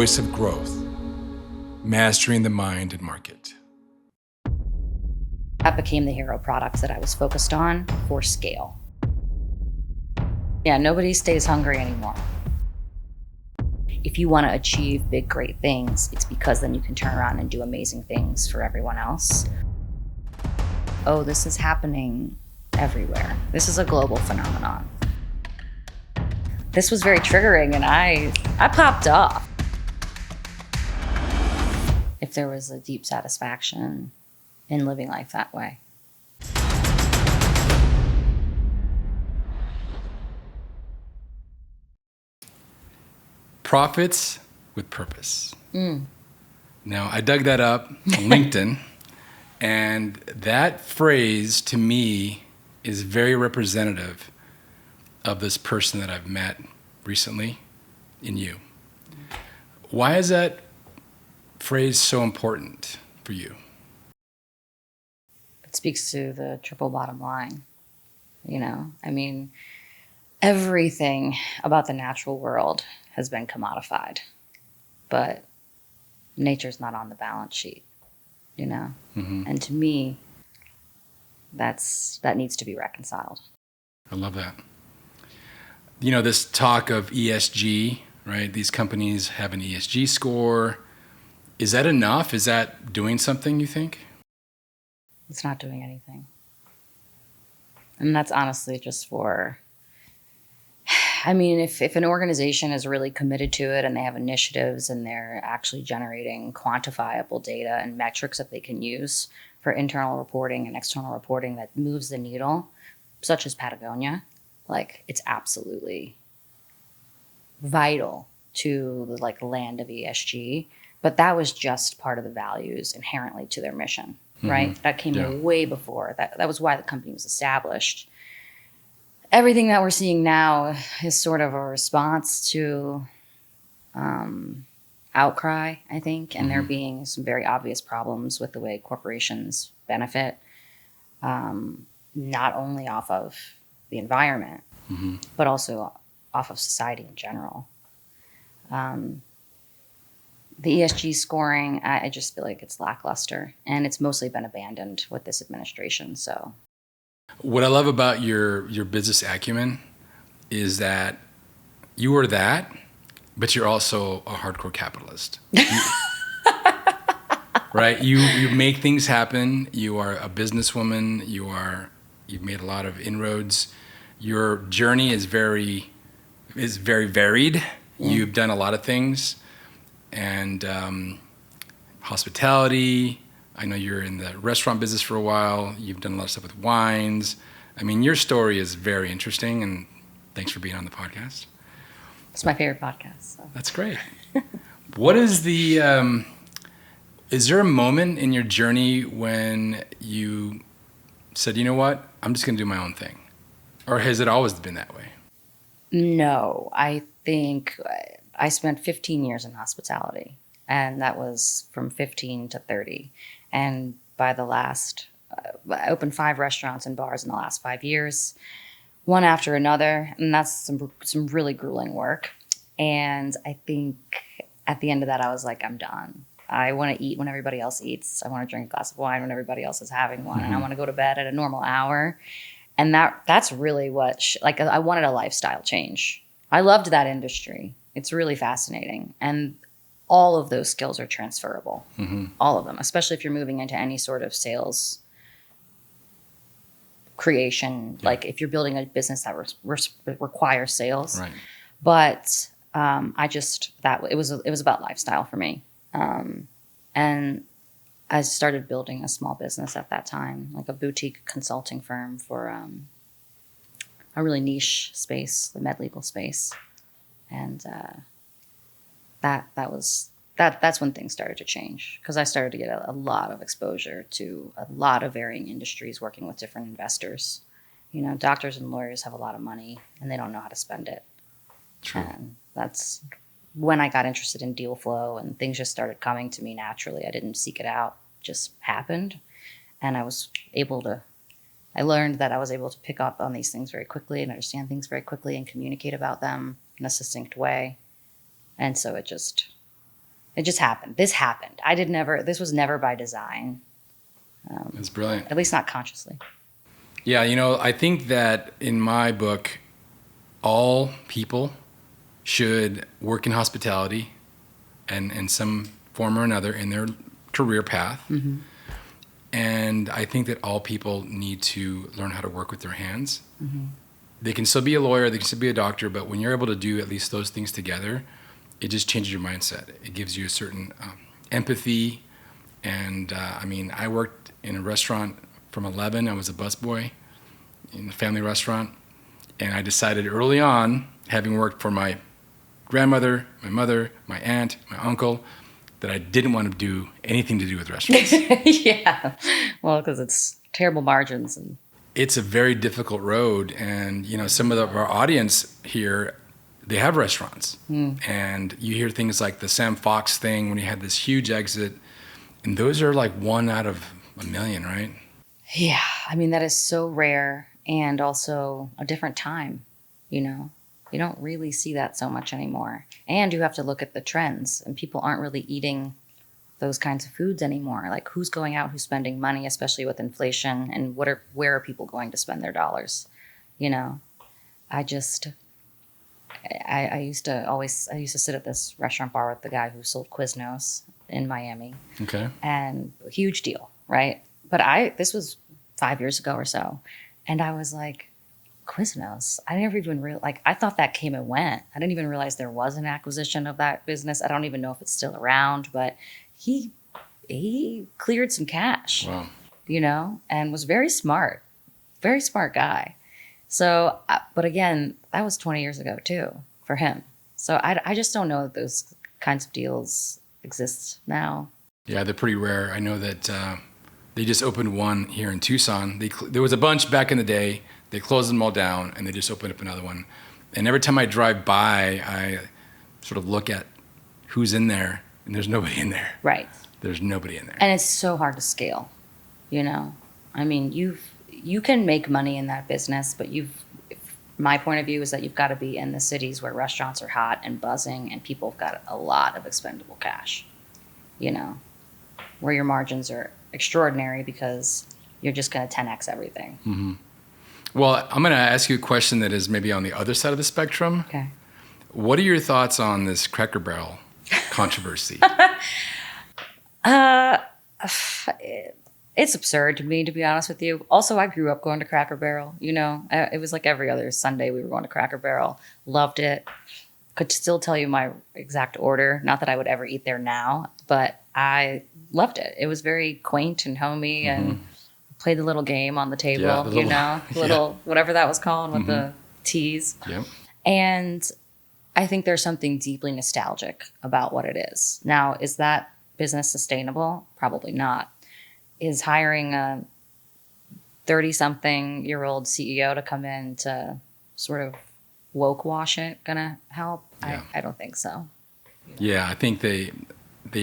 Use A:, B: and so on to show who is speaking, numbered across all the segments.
A: voice of growth, mastering the mind and market.
B: That became the hero products that I was focused on for scale. Yeah, nobody stays hungry anymore. If you want to achieve big, great things, it's because then you can turn around and do amazing things for everyone else. Oh, this is happening everywhere. This is a global phenomenon. This was very triggering, and I popped off. If there was a deep satisfaction in living life that way.
A: Profits with purpose. Now, I dug that up on LinkedIn, and that phrase to me is very representative of this person that I've met recently in you. Why is that phrase so important for you?
B: It speaks to the triple bottom line. I mean, everything about the natural world has been commodified, but nature's not on the balance sheet, Mm-hmm. And to me, that needs to be reconciled.
A: I love that. This talk of ESG, right? These companies have an ESG score. Is that enough? Is that doing something, you think?
B: It's not doing anything. And that's honestly just if an organization is really committed to it and they have initiatives and they're actually generating quantifiable data and metrics that they can use for internal reporting and external reporting that moves the needle, such as Patagonia, it's absolutely vital to the land of ESG. But that was just part of the values inherently to their mission, right? Mm-hmm. That came way before. That was why the company was established. Everything that we're seeing now is sort of a response to outcry, I think, and there being some very obvious problems with the way corporations benefit, not only off of the environment, but also off of society in general. The ESG scoring, I just feel like it's lackluster, and it's mostly been abandoned with this administration. So,
A: what I love about your business acumen is that you are that, but you're also a hardcore capitalist. Right? You make things happen. You are a businesswoman. You've made a lot of inroads. Your journey is very varied. Yeah. You've done a lot of things, and hospitality. I know you're in the restaurant business for a while. You've done a lot of stuff with wines. I mean, your story is very interesting, and thanks for being on the podcast.
B: It's my favorite podcast. So.
A: That's great. What is is there a moment in your journey when you said, you know what, I'm just going to do my own thing? Or has it always been that way?
B: No, I think I spent 15 years in hospitality, and that was from 15 to 30. And by the last, I opened 5 restaurants and bars in the last 5 years, one after another. And that's some really grueling work. And I think at the end of that, I was like, I'm done. I want to eat when everybody else eats. I want to drink a glass of wine when everybody else is having one. And I want to go to bed at a normal hour. And that's really what, I wanted a lifestyle change. I loved that industry. It's really fascinating. And all of those skills are transferable. All of them, especially if you're moving into any sort of sales creation. Yeah. Like if you're building a business that requires sales. Right. But it was about lifestyle for me. And I started building a small business at that time, like a boutique consulting firm for a really niche space, the med legal space. And that's when things started to change, because I started to get a lot of exposure to a lot of varying industries, working with different investors. Doctors and lawyers have a lot of money and they don't know how to spend it. True. And that's when I got interested in deal flow, and things just started coming to me naturally. I didn't seek it out, it just happened. And I learned that I was able to pick up on these things very quickly and understand things very quickly and communicate about them in a succinct way. And so It just happened. This happened. This was never by design.
A: It's brilliant.
B: At least not consciously.
A: Yeah, I think that in my book, all people should work in hospitality and in some form or another in their career path.
B: Mm-hmm.
A: And I think that all people need to learn how to work with their hands.
B: Mm-hmm.
A: They can still be a lawyer, they can still be a doctor, but when you're able to do at least those things together, it just changes your mindset. It gives you a certain empathy. And I worked in a restaurant from 11. I was a busboy in a family restaurant. And I decided early on, having worked for my grandmother, my mother, my aunt, my uncle, that I didn't want to do anything to do with restaurants.
B: Yeah. Well, because it's terrible margins. And
A: it's a very difficult road. And, some of our audience here, they have restaurants. And you hear things like the Sam Fox thing when he had this huge exit. And those are like 1 out of a million, right?
B: Yeah. That is so rare and also a different time, You don't really see that so much anymore. And you have to look at the trends, and people aren't really eating those kinds of foods anymore. Like, who's going out, who's spending money, especially with inflation, and where are people going to spend their dollars? I used to sit at this restaurant bar with the guy who sold Quiznos in Miami.
A: Okay.
B: And huge deal, right? But this was 5 years ago or so. And I was like, Quiznos. I never even I thought that came and went. I didn't even realize there was an acquisition of that business. I don't even know if it's still around, but he cleared some cash.
A: Wow.
B: And was very smart guy. So, but again, that was 20 years ago too for him. So I just don't know if those kinds of deals exist now.
A: Yeah, they're pretty rare. I know that they just opened one here in Tucson. There was a bunch back in the day. They closed them all down, and they just opened up another one. And every time I drive by, I sort of look at who's in there, and there's nobody in there.
B: Right.
A: There's nobody in there.
B: And it's so hard to scale, you can make money in that business, but my point of view is that you've got to be in the cities where restaurants are hot and buzzing, and people have got a lot of expendable cash, where your margins are extraordinary because you're just going to 10x everything.
A: Mm-hmm. Well, I'm going to ask you a question that is maybe on the other side of the spectrum.
B: Okay.
A: What are your thoughts on this Cracker Barrel controversy?
B: It's absurd to me, to be honest with you. Also, I grew up going to Cracker Barrel. It was like every other Sunday we were going to Cracker Barrel. Loved it. Could still tell you my exact order. Not that I would ever eat there now, but I loved it. It was very quaint and homey, and played the little game on the table, whatever that was called with the teas.
A: Yep.
B: And I think there's something deeply nostalgic about what it is. Now, is that business sustainable? Probably not. Is hiring a 30-something-year-old CEO to come in to sort of woke wash it gonna help? Yeah. I don't think so.
A: Yeah, I think they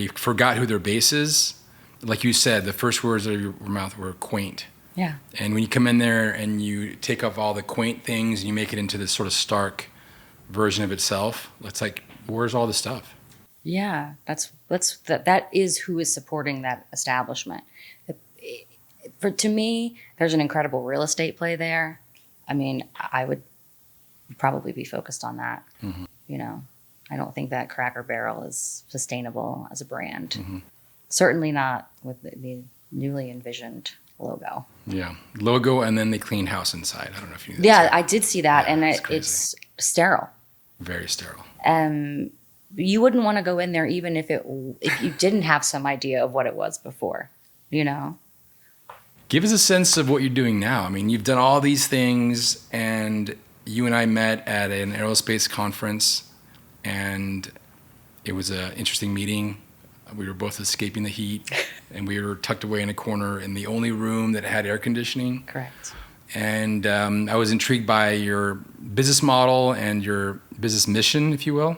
A: forgot who their base is. Like you said, the first words out of your mouth were quaint.
B: Yeah.
A: And when you come in there and you take off all the quaint things and you make it into this sort of stark version of itself, it's like, where's all the stuff?
B: Yeah, that is who is supporting that establishment. To me, there's an incredible real estate play there. I would probably be focused on that. Mm-hmm. I don't think that Cracker Barrel is sustainable as a brand. Mm-hmm. Certainly not with the newly envisioned logo.
A: Yeah, logo, and then they cleaned house inside. I don't know if you knew that.
B: Yeah, I did see that, and it's sterile. Very
A: sterile.
B: You wouldn't want to go in there even if you didn't have some idea of what it was before,
A: Give us a sense of what you're doing now. You've done all these things, and you and I met at an aerospace conference, and it was an interesting meeting. We were both escaping the heat, and we were tucked away in a corner in the only room that had air conditioning.
B: Correct.
A: And I was intrigued by your business model and your business mission, if you will.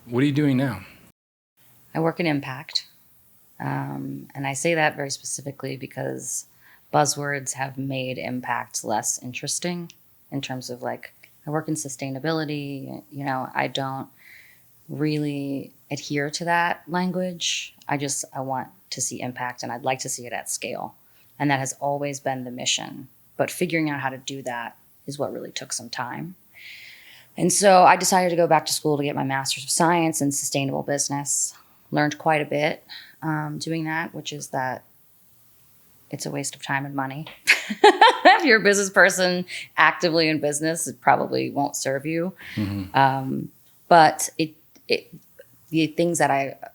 A: What are you doing now?
B: I work in impact. And I say that very specifically because buzzwords have made impact less interesting in terms of I work in sustainability. I don't really adhere to that language. I want to see impact, and I'd like to see it at scale. And that has always been the mission. But figuring out how to do that is what really took some time. And so I decided to go back to school to get my Master's of Science in Sustainable Business. Learned quite a bit doing that, which is that it's a waste of time and money. If you're a business person actively in business, it probably won't serve you. But the things that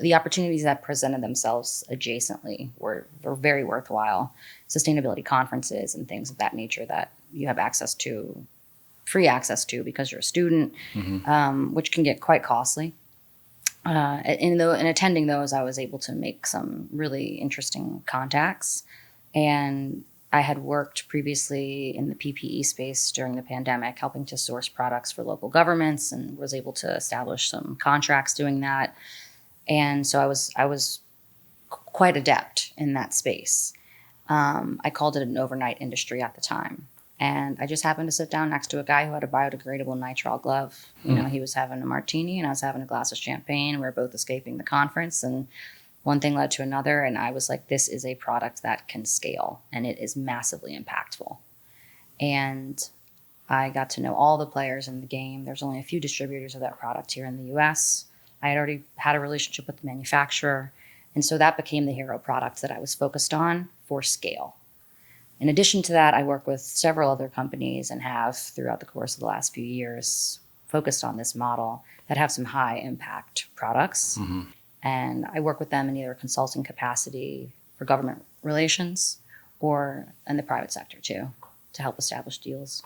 B: the opportunities that presented themselves adjacently were very worthwhile. Sustainability conferences and things of that nature that you have free access to because you're a student, which can get quite costly. In attending those, I was able to make some really interesting contacts. And I had worked previously in the PPE space during the pandemic, helping to source products for local governments, and was able to establish some contracts doing that. And so I was quite adept in that space. I called it an overnight industry at the time. And I just happened to sit down next to a guy who had a biodegradable nitrile glove. He was having a martini and I was having a glass of champagne. We were both escaping the conference, and one thing led to another. And I was like, this is a product that can scale, and it is massively impactful. And I got to know all the players in the game. There's only a few distributors of that product here in the US. I had already had a relationship with the manufacturer. And so that became the hero product that I was focused on for scale. In addition to that, I work with several other companies and have, throughout the course of the last few years, focused on this model that have some high impact products. And I work with them in either consulting capacity for government relations or in the private sector too, to help establish deals.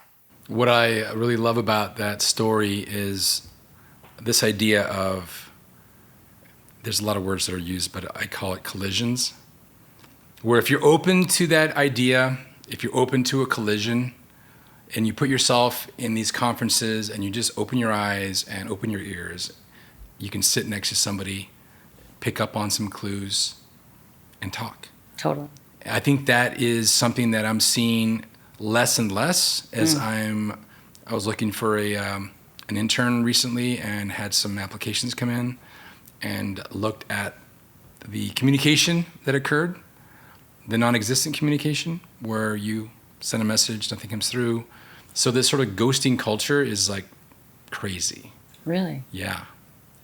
A: What I really love about that story is this idea of, there's a lot of words that are used, but I call it collisions. Where if you're open to that idea, if you're open to a collision, and you put yourself in these conferences and you just open your eyes and open your ears, you can sit next to somebody, pick up on some clues, and talk.
B: Totally.
A: I think that is something that I'm seeing less and less as I was looking for an intern recently and had some applications come in and looked at the communication that occurred. The non-existent communication where you send a message, nothing comes through. So this sort of ghosting culture is like crazy.
B: Really?
A: Yeah.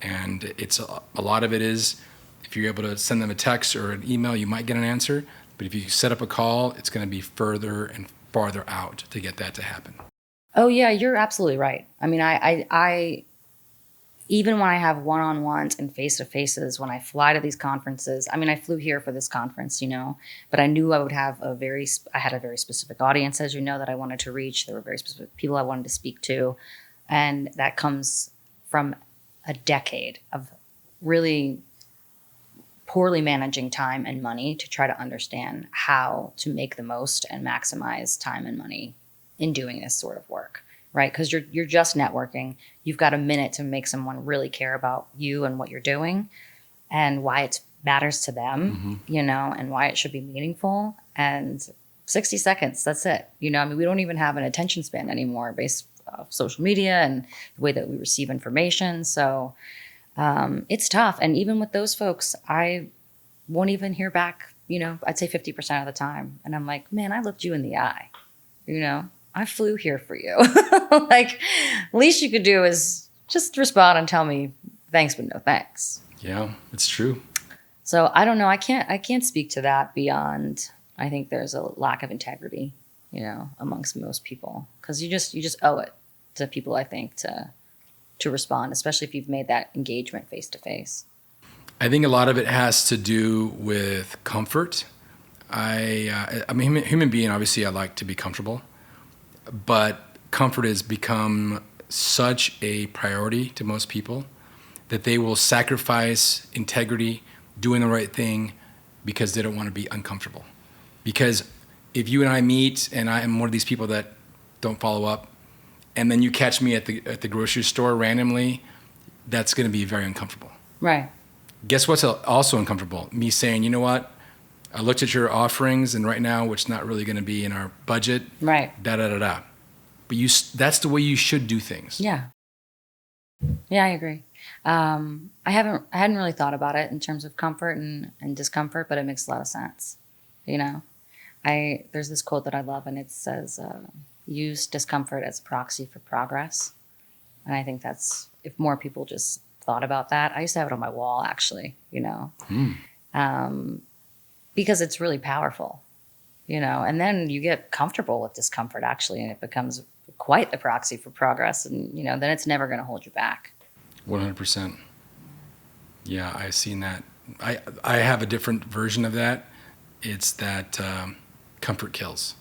A: And it's a lot of it is, if you're able to send them a text or an email, you might get an answer. But if you set up a call, it's going to be further and farther out to get that to happen.
B: Oh yeah, you're absolutely right. I mean, I even when I have one-on-ones and face-to-faces, when I fly to these conferences, I mean, I flew here for this conference, but I knew I would have I had a very specific audience, as you know, that I wanted to reach. There were very specific people I wanted to speak to. And that comes from a decade of really poorly managing time and money to try to understand how to make the most and maximize time and money in doing this sort of work. Right? Because you're just networking. You've got a minute to make someone really care about you and what you're doing and why it matters to them, and why it should be meaningful. And 60 seconds, that's it. We don't even have an attention span anymore based off social media and the way that we receive information. So it's tough. And even with those folks, I won't even hear back, I'd say 50% of the time. And I'm like, man, I looked you in the eye, I flew here for you. Like, least you could do is just respond and tell me thanks, but no thanks.
A: Yeah, it's true.
B: So I don't know. I can't speak to that beyond, I think there's a lack of integrity, amongst most people, because you just owe it to people, I think, to respond, especially if you've made that engagement face to face.
A: I think a lot of it has to do with comfort. I'm a human being. Obviously, I like to be comfortable. But comfort has become such a priority to most people that they will sacrifice integrity, doing the right thing, because they don't want to be uncomfortable. Because if you and I meet and I am one of these people that don't follow up, and then you catch me at the grocery store randomly, that's going to be very uncomfortable. Right. Guess what's also uncomfortable? Me saying, you know what? I looked at your offerings, and right now, it's not really going to be in our budget. Right. Da-da-da-da. But that's the way you should do things.
B: Yeah. Yeah, I agree. I hadn't really thought about it in terms of comfort and discomfort, but it makes a lot of sense. You know, there's this quote that I love, and it says, "Use discomfort as a proxy for progress." And I think that's, if more people just thought about that. I used to have it on my wall, actually. Because it's really powerful. And then you get comfortable with discomfort, actually, and it becomes quite the proxy for progress. And then it's never going to hold you back.
A: 100%. Yeah, I've seen that. I have a different version of that. It's that comfort kills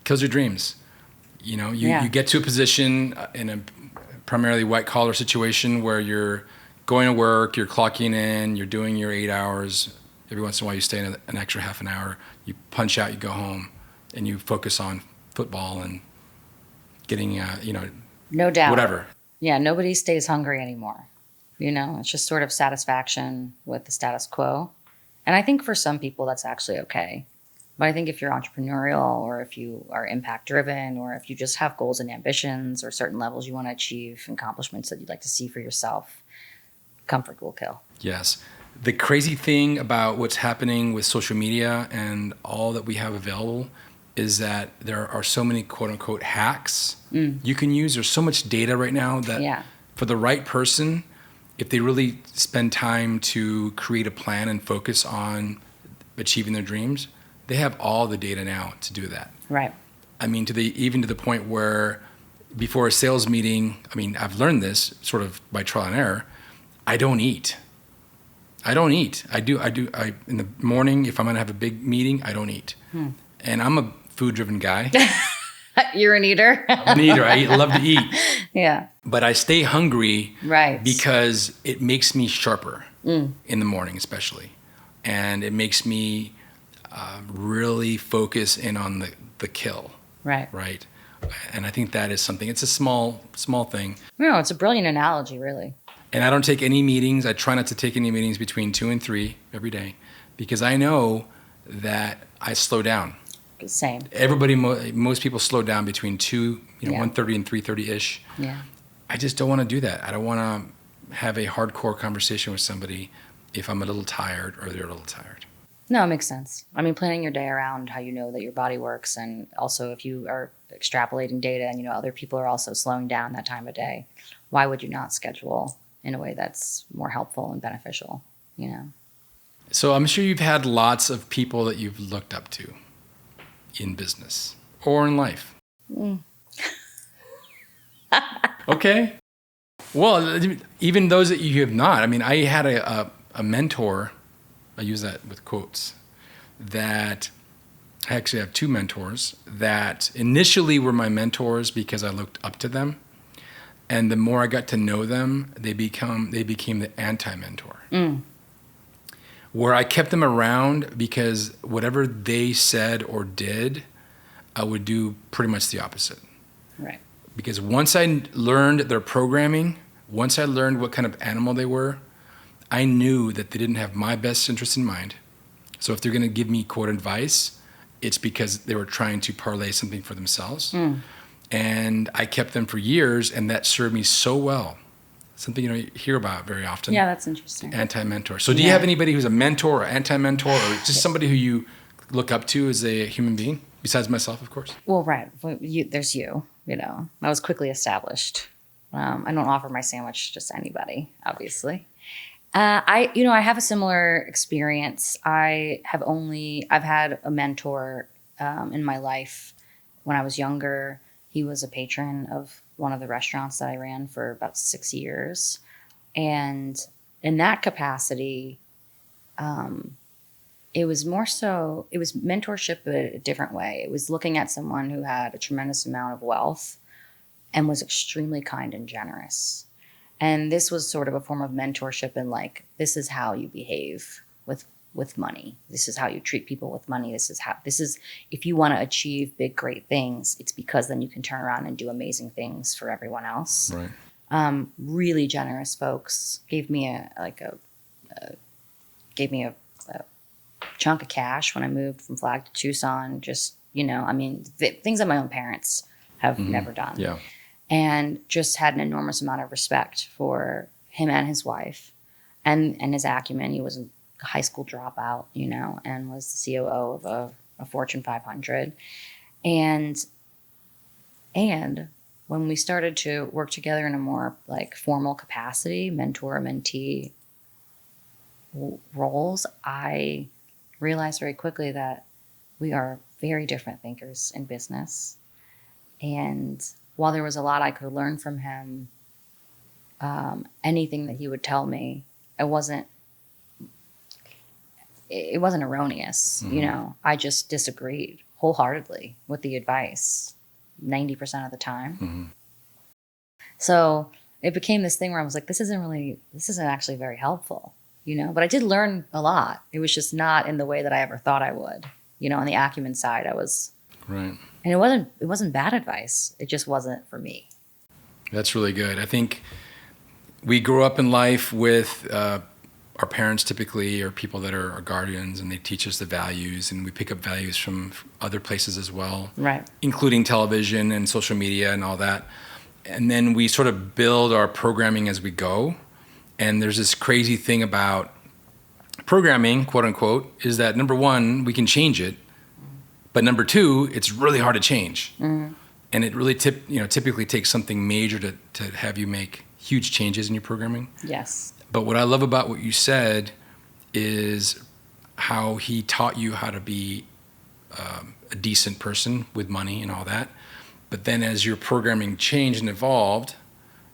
A: your dreams. You get to a position in a primarily white collar situation where you're going to work, you're clocking in, you're doing your 8 hours. Every once in a while you stay in an extra half an hour, you punch out, you go home, and you focus on football and getting,
B: no doubt,
A: whatever.
B: Yeah, nobody stays hungry anymore. It's just sort of satisfaction with the status quo. And I think for some people that's actually okay. But I think if you're entrepreneurial, or if you are impact driven, or if you just have goals and ambitions or certain levels you want to achieve, accomplishments that you'd like to see for yourself, comfort will kill.
A: Yes. The crazy thing about what's happening with social media and all that we have available is that there are so many quote unquote hacks you can use. There's so much data right now that for the right person, if they really spend time to create a plan and focus on achieving their dreams, they have all the data now to do that.
B: Right.
A: I mean, even to the point where before a sales meeting, I've learned this sort of by trial and error. I don't eat. I do. In the morning, if I'm going to have a big meeting, I don't eat. And I'm a food-driven guy.
B: You're an eater?
A: I'm an eater. I love to eat.
B: Yeah.
A: But I stay hungry
B: right.
A: because it makes me sharper in the morning especially. And it makes me really focus in on the kill.
B: Right.
A: Right. And I think that is something. It's a small thing.
B: No, it's a brilliant analogy, really.
A: And I don't take any meetings. I try not to take any meetings between 2 and 3 every day because I know that I slow down.
B: Same.
A: Most people slow down between 1:30 and 3:30-ish.
B: Yeah.
A: I just don't want to do that. I don't want to have a hardcore conversation with somebody if I'm a little tired or they're a little tired.
B: No, it makes sense. Planning your day around how you know that your body works, and also if you are extrapolating data and other people are also slowing down that time of day, why would you not schedule in a way that's more helpful and beneficial?
A: So I'm sure you've had lots of people that you've looked up to in business or in life. Okay. Well, even those that you have not. I had a mentor. I use that with quotes. That I actually have 2 mentors that initially were my mentors because I looked up to them, and the more I got to know them, they became the anti-mentor. Where I kept them around because whatever they said or did, I would do pretty much the opposite.
B: Right.
A: Because once I learned their programming, once I learned what kind of animal they were, I knew that they didn't have my best interest in mind. So if they're going to give me quote advice, it's because they were trying to parlay something for themselves. And I kept them for years, and that served me so well. Something you hear about very often.
B: Yeah, that's interesting.
A: Anti-mentor. So do you have anybody who's a mentor or anti-mentor or just somebody who you look up to as a human being, besides myself, of course?
B: Well, right. There's you. I was quickly established. I don't offer my sandwich just to anybody, obviously. I have a similar experience. I've had a mentor in my life when I was younger. He was a patron of one of the restaurants that I ran for about 6 years. And in that capacity, it was mentorship, but a different way. It was looking at someone who had a tremendous amount of wealth and was extremely kind and generous. And this was sort of a form of mentorship in this is how you behave with money. This is how you treat people with money. This is if you want to achieve big, great things, it's because then you can turn around and do amazing things for everyone else.
A: Right.
B: Really generous folks gave me a chunk of cash when I moved from Flag to Tucson. Just, things that my own parents have never done.
A: Yeah.
B: And just had an enormous amount of respect for him and his wife, and his acumen. He was a high school dropout, and was the COO of a Fortune 500. And when we started to work together in a more like formal capacity, mentor-mentee roles, I realized very quickly that we are very different thinkers in business. And while there was a lot I could learn from him, anything that he would tell me, it wasn't erroneous. I just disagreed wholeheartedly with the advice 90% of the time. So it became this thing where I was like, this isn't actually very helpful, but I did learn a lot. It was just not in the way that I ever thought I would. On the acumen side, I was
A: right.
B: And it wasn't bad advice. It just wasn't for me.
A: That's really good. I think we grow up in life with our parents typically, or people that are our guardians, and they teach us the values, and we pick up values from other places as well,
B: Right.
A: including television and social media and all that. And then we sort of build our programming as we go. And there's this crazy thing about programming, quote unquote, is that number one, we can change it. But number two, it's really hard to change. And it really typically takes something major to have you make huge changes in your programming.
B: Yes.
A: But what I love about what you said is how he taught you how to be a decent person with money and all that. But then as your programming changed and evolved,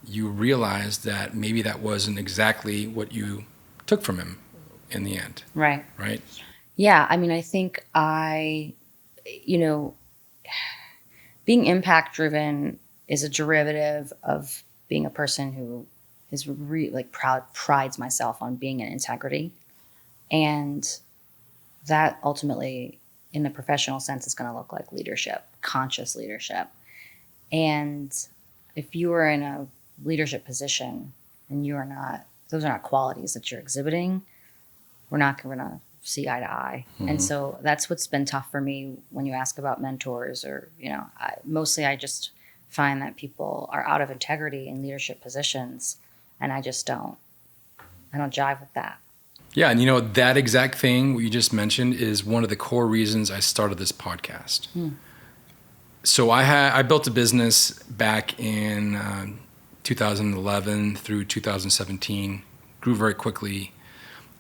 A: you realized that maybe that wasn't exactly what you took from him in the end.
B: Right.
A: Right?
B: Yeah. I mean, I think being impact driven is a derivative of being a person who is prides myself on being in integrity. And that ultimately, in the professional sense, is going to look like leadership, conscious leadership. And if you are in a leadership position and those are not qualities that you're exhibiting, we're not going to see eye to eye. And so that's what's been tough for me when you ask about mentors, or, I just find that people are out of integrity in leadership positions, and I don't jive with that.
A: Yeah, and that exact thing what you just mentioned is one of the core reasons I started this podcast. So I built a business back in 2011 through 2017, grew very quickly,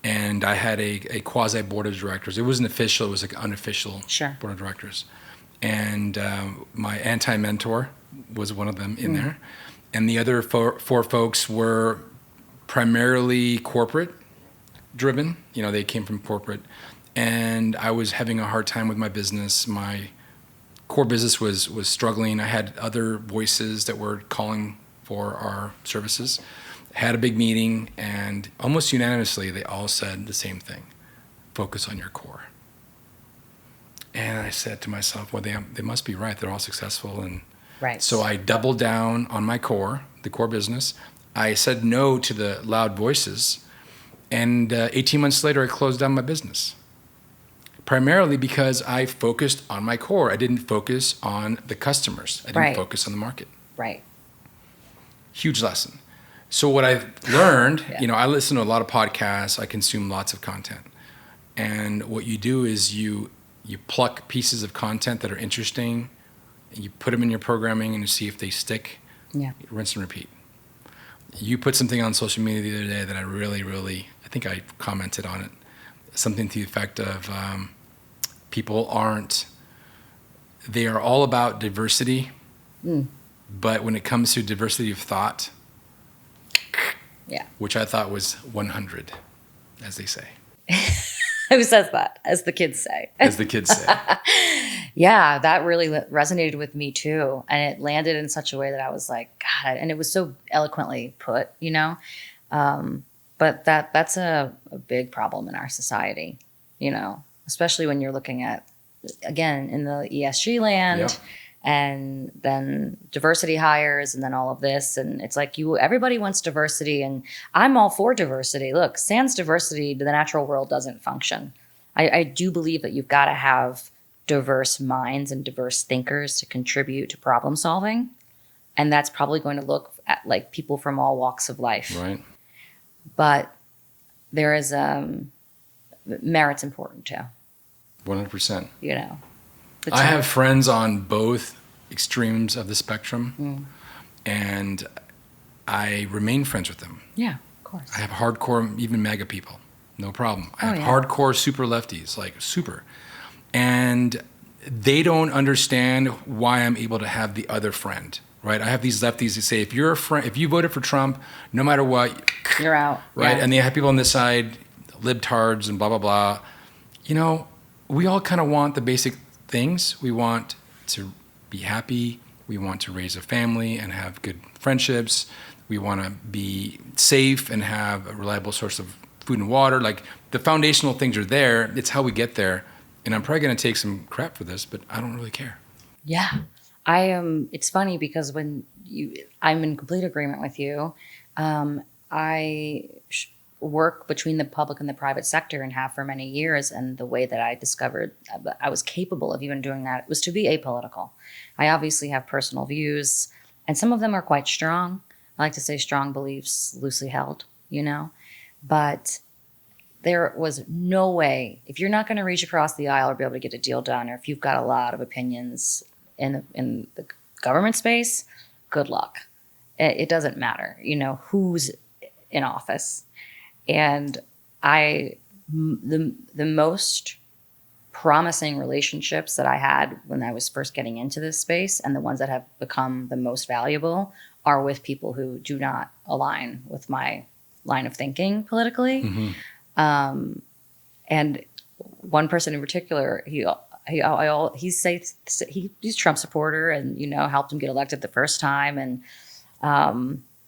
A: and I had a quasi board of directors. It wasn't official; it was like unofficial board of directors. And my anti-mentor was one of them in there, and the other four folks were primarily corporate driven. They came from corporate, and I was having a hard time with my business. My core business was struggling. I had other voices that were calling for our services. Had a big meeting, and almost unanimously, they all said the same thing: focus on your core. And I said to myself, well, they must be right. They're all successful. And
B: right.
A: So I doubled down on my core, the core business. I said no to the loud voices. And 18 months later, I closed down my business. Primarily because I focused on my core. I didn't focus on the customers. I didn't focus on the market.
B: Right.
A: Huge lesson. So what I've learned, I listen to a lot of podcasts. I consume lots of content. And what you do is you pluck pieces of content that are interesting, and you put them in your programming and you see if they stick.
B: Yeah.
A: Rinse and repeat. You put something on social media the other day that I really, really, I think I commented on it. Something to the effect of they are all about diversity, but when it comes to diversity of thought, which I thought was 100, as they say.
B: Who says that? As the kids say.
A: As the kids say.
B: Yeah, that really resonated with me too. And it landed in such a way that I was like, God, and it was so eloquently put, but that's a big problem in our society, especially when you're looking at, again, in the ESG land, and then diversity hires, and then all of this. And it's like everybody wants diversity, and I'm all for diversity. Look, sans diversity, the natural world doesn't function. I do believe that you've got to have diverse minds and diverse thinkers to contribute to problem solving. And that's probably going to look at like people from all walks of life.
A: Right.
B: but there is merit's important too.
A: 100%.
B: You know,
A: I have friends on both extremes of the spectrum, and I remain friends with them.
B: Yeah, of course.
A: I have hardcore, even MAGA people, no problem. I have
B: yeah.
A: hardcore super lefties, like super. And they don't understand why I'm able to have the other friend, right? I have these lefties that say, if you're a friend, if you voted for Trump, no matter what,
B: you're out.
A: Right?
B: Yeah.
A: And they have people on this side, libtards and blah, blah, blah. You know, we all kind of want the basic things. We want to be happy. We want to raise a family and have good friendships. We want to be safe and have a reliable source of food and water. Like, the foundational things are there. It's how we get there. And I'm probably going to take some crap for this, but I don't really care.
B: Yeah. It's funny because I'm in complete agreement with you. I work between the public and the private sector and have for many years. And the way that I discovered I was capable of even doing that was to be apolitical. I obviously have personal views, and some of them are quite strong. I like to say strong beliefs, loosely held, you know, but there was no way, if you're not going to reach across the aisle or be able to get a deal done, or if you've got a lot of opinions in the government space, good luck. It doesn't matter, you know, who's in office. And the most promising relationships that I had when I was first getting into this space, and the ones that have become the most valuable, are with people who do not align with my line of thinking politically.
A: Mm-hmm.
B: And one person in particular, he's a Trump supporter, and, you know, helped him get elected the first time. And,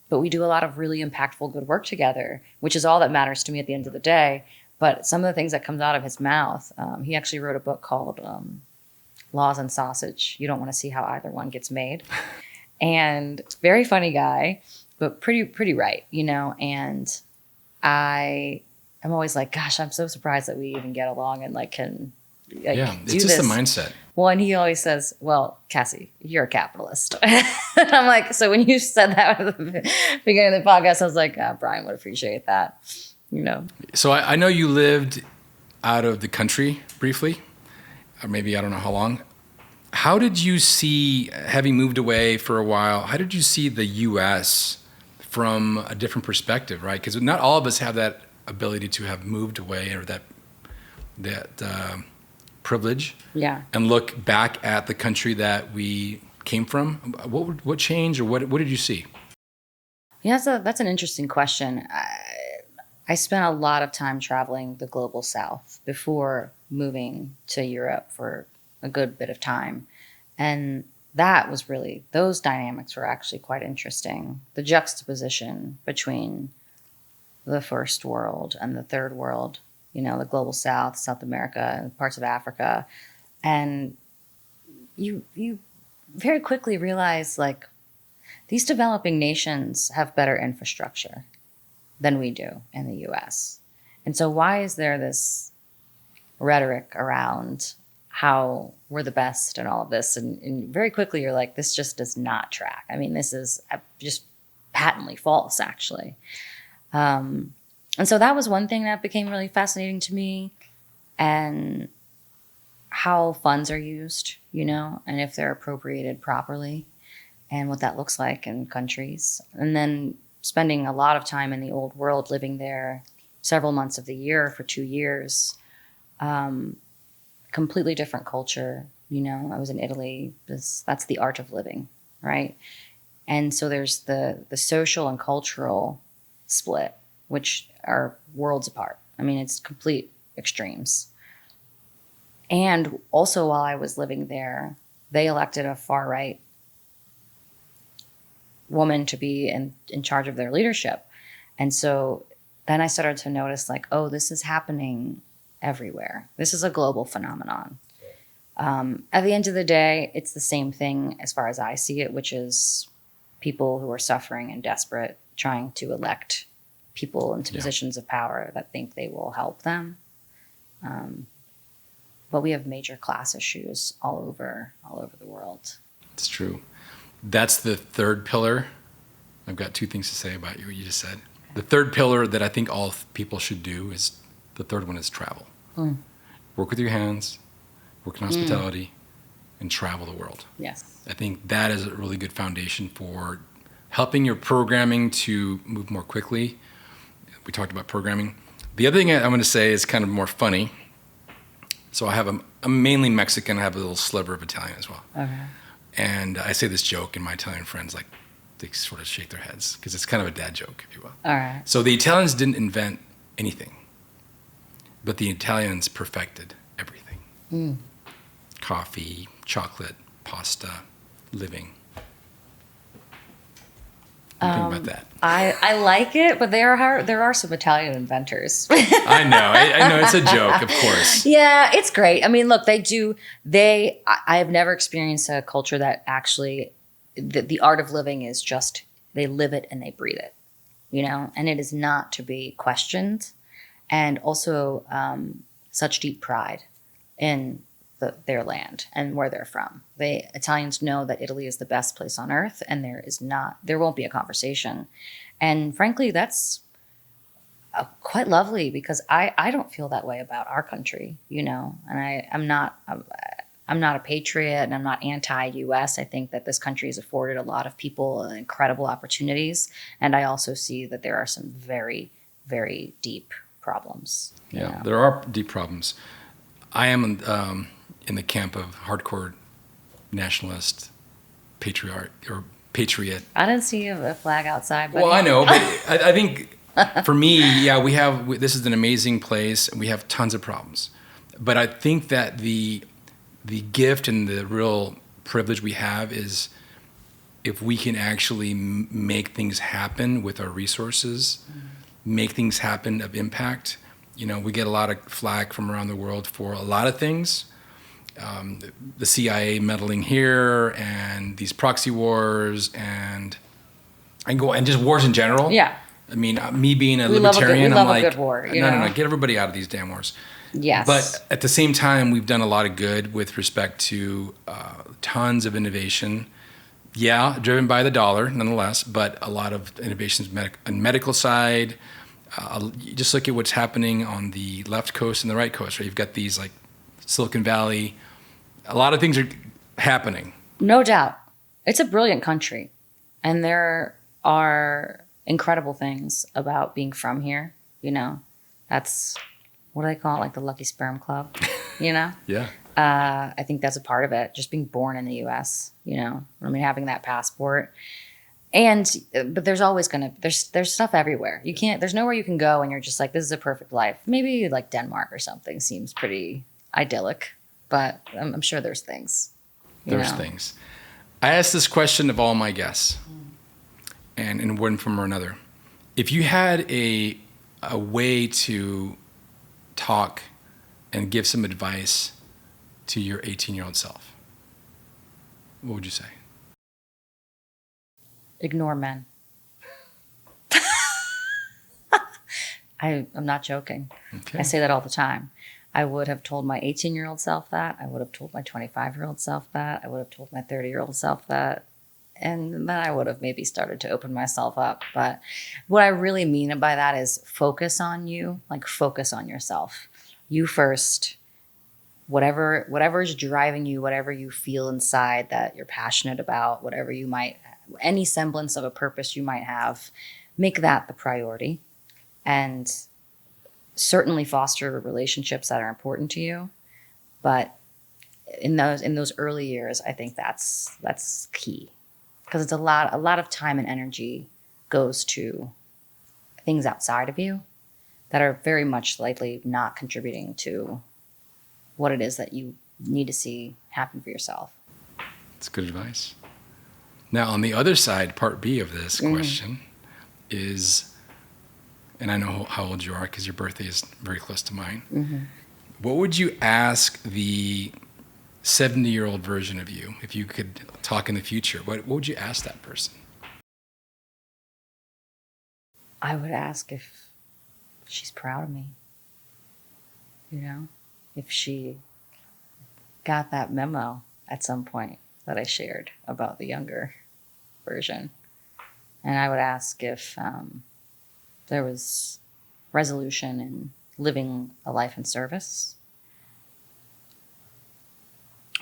B: but we do a lot of really impactful good work together, which is all that matters to me at the end of the day. But some of the things that comes out of his mouth, he actually wrote a book called Laws and Sausage. You don't want to see how either one gets made. And very funny guy, but pretty right, you know. And I'm always like, gosh, I'm so surprised that we even get along and can
A: it's
B: do
A: just
B: this.
A: the mindset.
B: Well, and he always says, well, Kassie, you're a capitalist. And I'm like, so when you said that at the beginning of the podcast, I was like, Brian would appreciate that, you know.
A: So I know you lived out of the country briefly, or maybe I don't know how long. How did you see, having moved away for a while, how did you see the U.S. from a different perspective, right? Because not all of us have that ability to have moved away, or that privilege, and look back at the country that we came from. What changed, or what did you see?
B: Yeah, that's an interesting question. I spent a lot of time traveling the global south before moving to Europe for a good bit of time. And that was really, those dynamics were actually quite interesting. The juxtaposition between the first world and the third world, you know, the global south, South America, and parts of Africa. And you very quickly realize, like, these developing nations have better infrastructure than we do in the US. And so why is there this rhetoric around how we're the best and all of this? And very quickly you're like, this just does not track. I mean, this is just patently false, actually. And so that was one thing that became really fascinating to me, and how funds are used, you know, and if they're appropriated properly, and what that looks like in countries. And then spending a lot of time in the old world, living there several months of the year for 2 years, completely different culture. You know, I was in Italy. That's the art of living, right? And so there's the social and cultural split, which are worlds apart. I mean, it's complete extremes. And also, while I was living there, they elected a far-right woman to be in charge of their leadership. And so then I started to notice, like, oh, this is happening everywhere. This is a global phenomenon. At the end of the day, it's the same thing as far as I see it, which is people who are suffering and desperate trying to elect people into positions of power that think they will help them. But we have major class issues all over the world.
A: It's true. That's the third pillar. I've got two things to say about what you just said. The third pillar that I think all people should do is, the third one is travel. Work with your hands, work in hospitality, and travel the world.
B: Yes.
A: I think that is a really good foundation for helping your programming to move more quickly. We talked about programming. The other thing I'm going to say is kind of more funny. So I'm mainly Mexican. I have a little sliver of Italian as well.
B: Okay.
A: And I say this joke, and my Italian friends, like, they sort of shake their heads because it's kind of a dad joke, if you will.
B: All right.
A: So the Italians didn't invent anything, but the Italians perfected everything. Coffee, chocolate, pasta, living. What do you think about that?
B: I like it, but there are some Italian inventors.
A: I know it's a joke, of course.
B: Yeah, it's great. I mean, look, I have never experienced a culture that actually, the art of living is just, they live it and they breathe it, and it is not to be questioned. And also such deep pride in their land and where they're from. Italians know that Italy is the best place on earth, and there won't be a conversation. And frankly, that's quite lovely, because I don't feel that way about our country, and I'm not a patriot, and I'm not anti-US. I think that this country has afforded a lot of people incredible opportunities. And I also see that there are some very, very deep problems.
A: Yeah, there are deep problems. I am in the camp of hardcore nationalist patriot.
B: I didn't see a flag outside. But
A: Well, I know, but I think for me, yeah, this is an amazing place, and we have tons of problems. But I think that the gift and the real privilege we have is if we can actually make things happen with our resources, make things happen of impact. We get a lot of flack from around the world for a lot of things. The CIA meddling here, and these proxy wars, and just wars in general.
B: Yeah.
A: I mean, me being a libertarian, I'm like,
B: a good war.
A: No, get everybody out of these damn wars.
B: Yes.
A: But at the same time, we've done a lot of good with respect to tons of innovation. Yeah, driven by the dollar, nonetheless, but a lot of innovations on medical side. You just look at what's happening on the left coast and the right coast, right? You've got these like Silicon Valley. A lot of things are happening.
B: No doubt. It's a brilliant country. And there are incredible things about being from here. That's, what do they call it? Like the Lucky Sperm Club,
A: Yeah.
B: I think that's a part of it. Just being born in the U.S., having that passport. But there's always there's stuff everywhere. There's nowhere you can go and you're just like, this is a perfect life. Maybe like Denmark or something seems pretty idyllic, but I'm sure there's things.
A: There's things. I ask this question of all my guests, and in one form or another. If you had a way to talk and give some advice to your 18-year-old self, what would you say?
B: Ignore men. I'm not joking.
A: Okay.
B: I say that all the time. I would have told my 18-year-old self that. I would have told my 25-year-old self that. I would have told my 30-year-old self that. And then I would have maybe started to open myself up. But what I really mean by that is focus on you, like focus on yourself. You first. Whatever is driving you, whatever you feel inside that you're passionate about, any semblance of a purpose you might have, make that the priority. And certainly foster relationships that are important to you. But in those early years, I think that's key, because it's a lot of time and energy goes to things outside of you that are very much likely not contributing to what it is that you need to see happen for yourself.
A: That's good advice. Now, on the other side, part B of this question is, and I know how old you are because your birthday is very close to mine. What would you ask the 70-year-old version of you, if you could talk in the future? What would you ask that person?
B: I would ask if she's proud of me. If she got that memo at some point that I shared about the younger version. And I would ask if there was resolution in living a life in service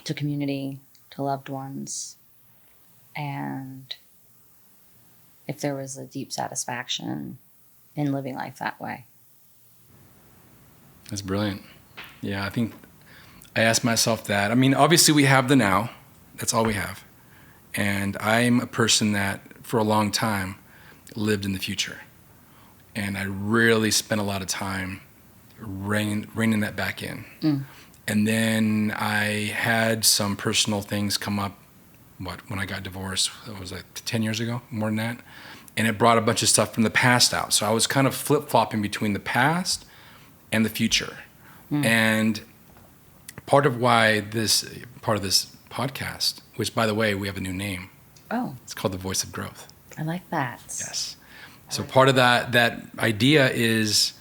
B: to community, to loved ones, and if there was a deep satisfaction in living life that way.
A: That's brilliant. Yeah, I think I asked myself that. I mean, obviously we have the now. That's all we have. And I'm a person that for a long time lived in the future. And I really spent a lot of time reining that back in. And then I had some personal things come up, when I got divorced, it was like 10 years ago, more than that. And it brought a bunch of stuff from the past out. So I was kind of flip-flopping between the past and the future. And part of this podcast, which by the way, we have a new name.
B: Oh.
A: It's called The Voice of Growth.
B: I like that.
A: Yes. So part of that idea is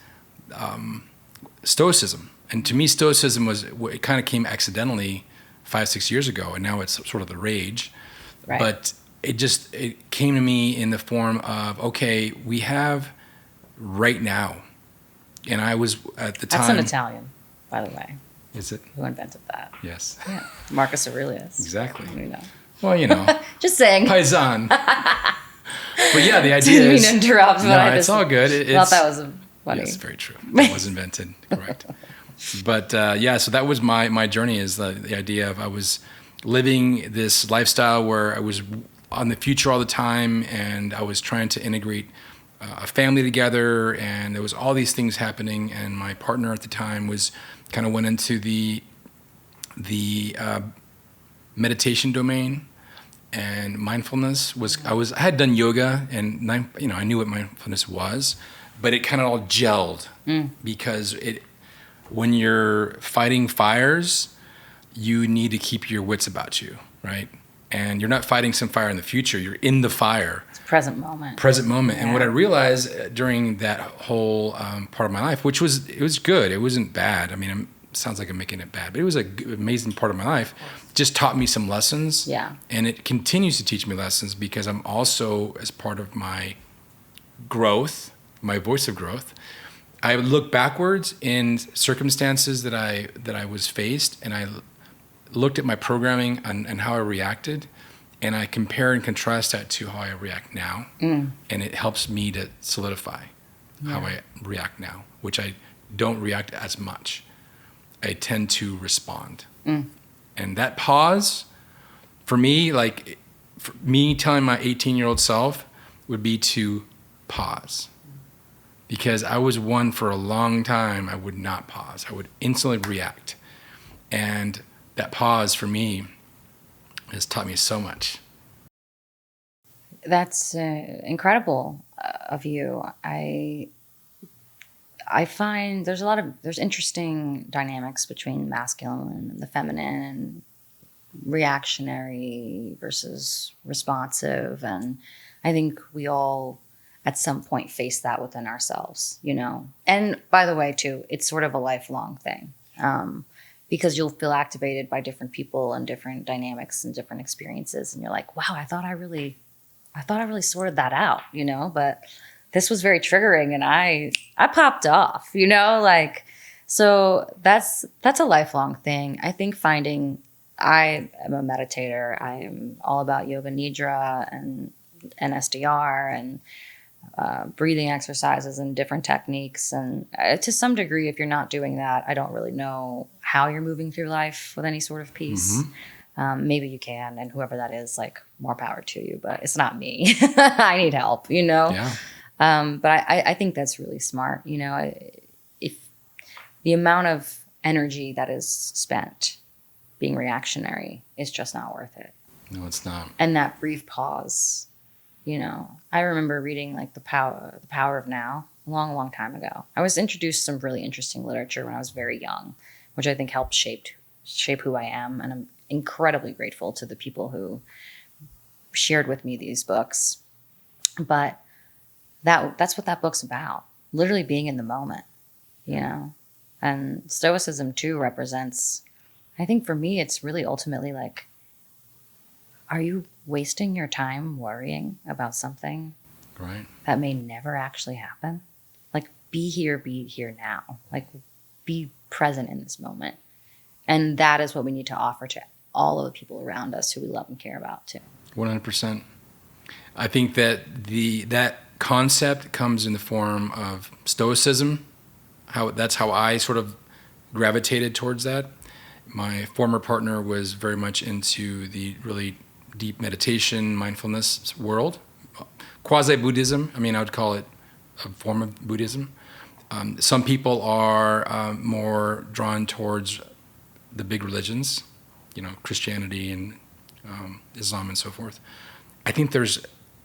A: Stoicism. And to me, Stoicism it kind of came accidentally 5-6 years ago, and now it's sort of the rage.
B: Right.
A: But it came to me in the form of, okay, we have right now. And I was at the time.
B: That's an Italian, by the way.
A: Is it?
B: Who invented that?
A: Yes.
B: Yeah. Marcus Aurelius.
A: Exactly.
B: You know.
A: Well,
B: Just saying.
A: Paisan. But yeah, the idea
B: Didn't
A: is.
B: mean to interrupt, but I
A: it's all good.
B: thought that was funny.
A: Yes, very true. It was invented. Correct. But so that was my journey, is the idea of I was living this lifestyle where I was on the future all the time, and I was trying to integrate a family together, and there was all these things happening, and my partner at the time went into the meditation domain, and mindfulness I had done yoga, and I knew what mindfulness was, but it kind of all gelled because when you're fighting fires, you need to keep your wits about you, right? And you're not fighting some fire in the future, you're in the fire.
B: It's present moment.
A: Yeah. And what I realized during that whole part of my life, it was good, it wasn't bad. I mean, it sounds like I'm making it bad, but it was an amazing part of my life. Just taught me some lessons.
B: Yeah.
A: And it continues to teach me lessons, because I'm also, as part of my growth, my voice of growth, I look backwards in circumstances that I was faced, and I looked at my programming and how I reacted, and I compare and contrast that to how I react now, and it helps me to solidify how I react now, which I don't react as much. I tend to respond. And that pause, for me, for me telling my 18-year-old self would be to pause. Because I was one for a long time, I would not pause. I would instantly react. And that pause for me has taught me so much.
B: That's incredible of you. I find there's interesting dynamics between masculine and the feminine, and reactionary versus responsive. And I think we all at some point face that within ourselves, And by the way, too, it's sort of a lifelong thing, because you'll feel activated by different people and different dynamics and different experiences, and you're like, wow, I thought I really sorted that out, But this was very triggering, and I popped off, So that's a lifelong thing. I think I am a meditator. I am all about yoga nidra and SDR and breathing exercises and different techniques. And to some degree, if you're not doing that, I don't really know how you're moving through life with any sort of peace. Maybe you can, and whoever that is, more power to you, but it's not me. I need help,
A: Yeah.
B: But I think that's really smart. If the amount of energy that is spent being reactionary is just not worth it.
A: No, it's not.
B: And that brief pause, I remember reading the power of now a long, long time ago. I was introduced to some really interesting literature when I was very young, which I think helped shape who I am. And I'm incredibly grateful to the people who shared with me these books. But that's what that book's about. Literally being in the moment, And Stoicism too represents, I think for me, it's really ultimately are you wasting your time worrying about something
A: right.
B: that may never actually happen? be here now. Like, be present in this moment. And that is what we need to offer to all of the people around us who we love and care about too.
A: 100%. I think that that concept comes in the form of stoicism. That's how I sort of gravitated towards that. My former partner was very much into the really deep meditation, mindfulness world. Quasi-Buddhism, I mean, I would call it a form of Buddhism. Some people are more drawn towards the big religions, Christianity and Islam and so forth. I think there's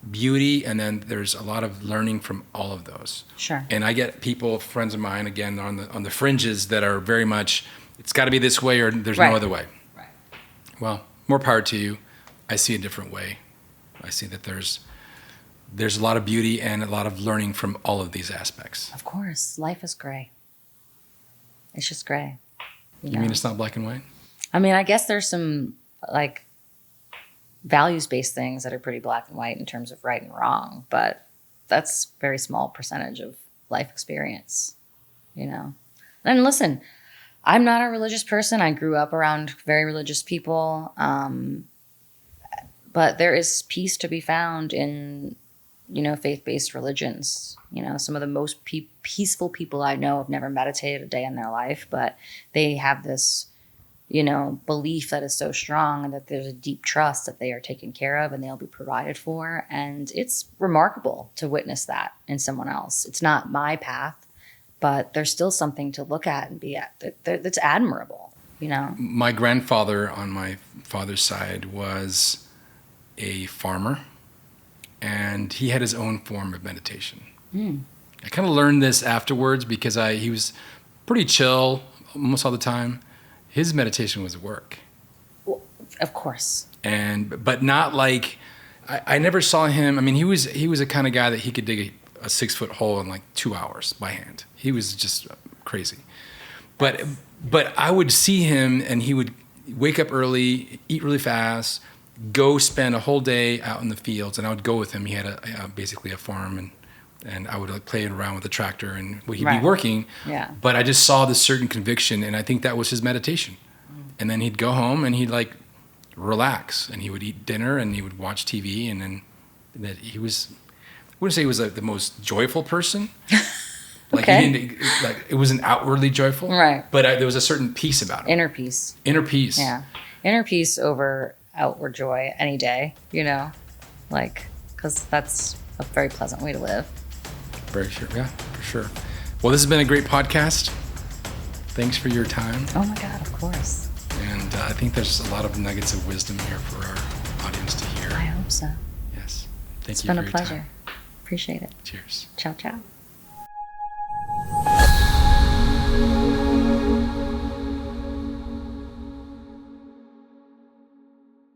A: beauty, and then there's a lot of learning from all of those.
B: Sure.
A: And I get people, friends of mine, again, on the fringes that are very much, it's got to be this way or there's no other way.
B: Right.
A: Well, more power to you. I see a different way. I see that there's a lot of beauty and a lot of learning from all of these aspects.
B: Of course. Life is gray. It's just gray.
A: You mean it's not black and white?
B: I mean, I guess there's some like values-based things that are pretty black and white in terms of right and wrong, but that's a very small percentage of life experience, And listen, I'm not a religious person. I grew up around very religious people, but there is peace to be found in, faith-based religions. Some of the most peaceful people I know have never meditated a day in their life, but they have this belief that is so strong and that there's a deep trust that they are taken care of and they'll be provided for. And it's remarkable to witness that in someone else. It's not my path, but there's still something to look at and be at that's admirable,
A: My grandfather on my father's side was a farmer, and he had his own form of meditation. I kind of learned this afterwards because he was pretty chill almost all the time. His meditation was work.
B: Well, of course.
A: But not like, I never saw him. I mean, he was a kind of guy that he could dig a 6-foot hole in like 2 hours by hand. He was just crazy. But I would see him, and he would wake up early, eat really fast, go spend a whole day out in the fields, and I would go with him. He had basically a farm, and I would like play around with the tractor, and he'd be working.
B: Yeah.
A: But I just saw this certain conviction, and I think that was his meditation. And then he'd go home and he'd like relax, and he would eat dinner and he would watch TV, and then that he was, I wouldn't say he was like the most joyful person. Like
B: okay.
A: He didn't, like it wasn't outwardly joyful.
B: Right.
A: But there was a certain peace about him.
B: Inner peace.
A: Inner peace.
B: Yeah. Inner peace over outward joy any day, because that's a very pleasant way to live.
A: Very sure. Yeah, for sure. Well, this has been a great podcast. Thanks for your time.
B: Oh my God, of course.
A: And I think there's a lot of nuggets of wisdom here for our audience to hear.
B: I hope so.
A: Yes. Thank
B: It's
A: you for
B: been a
A: your
B: pleasure.
A: time.
B: Appreciate it.
A: Cheers.
B: Ciao, ciao.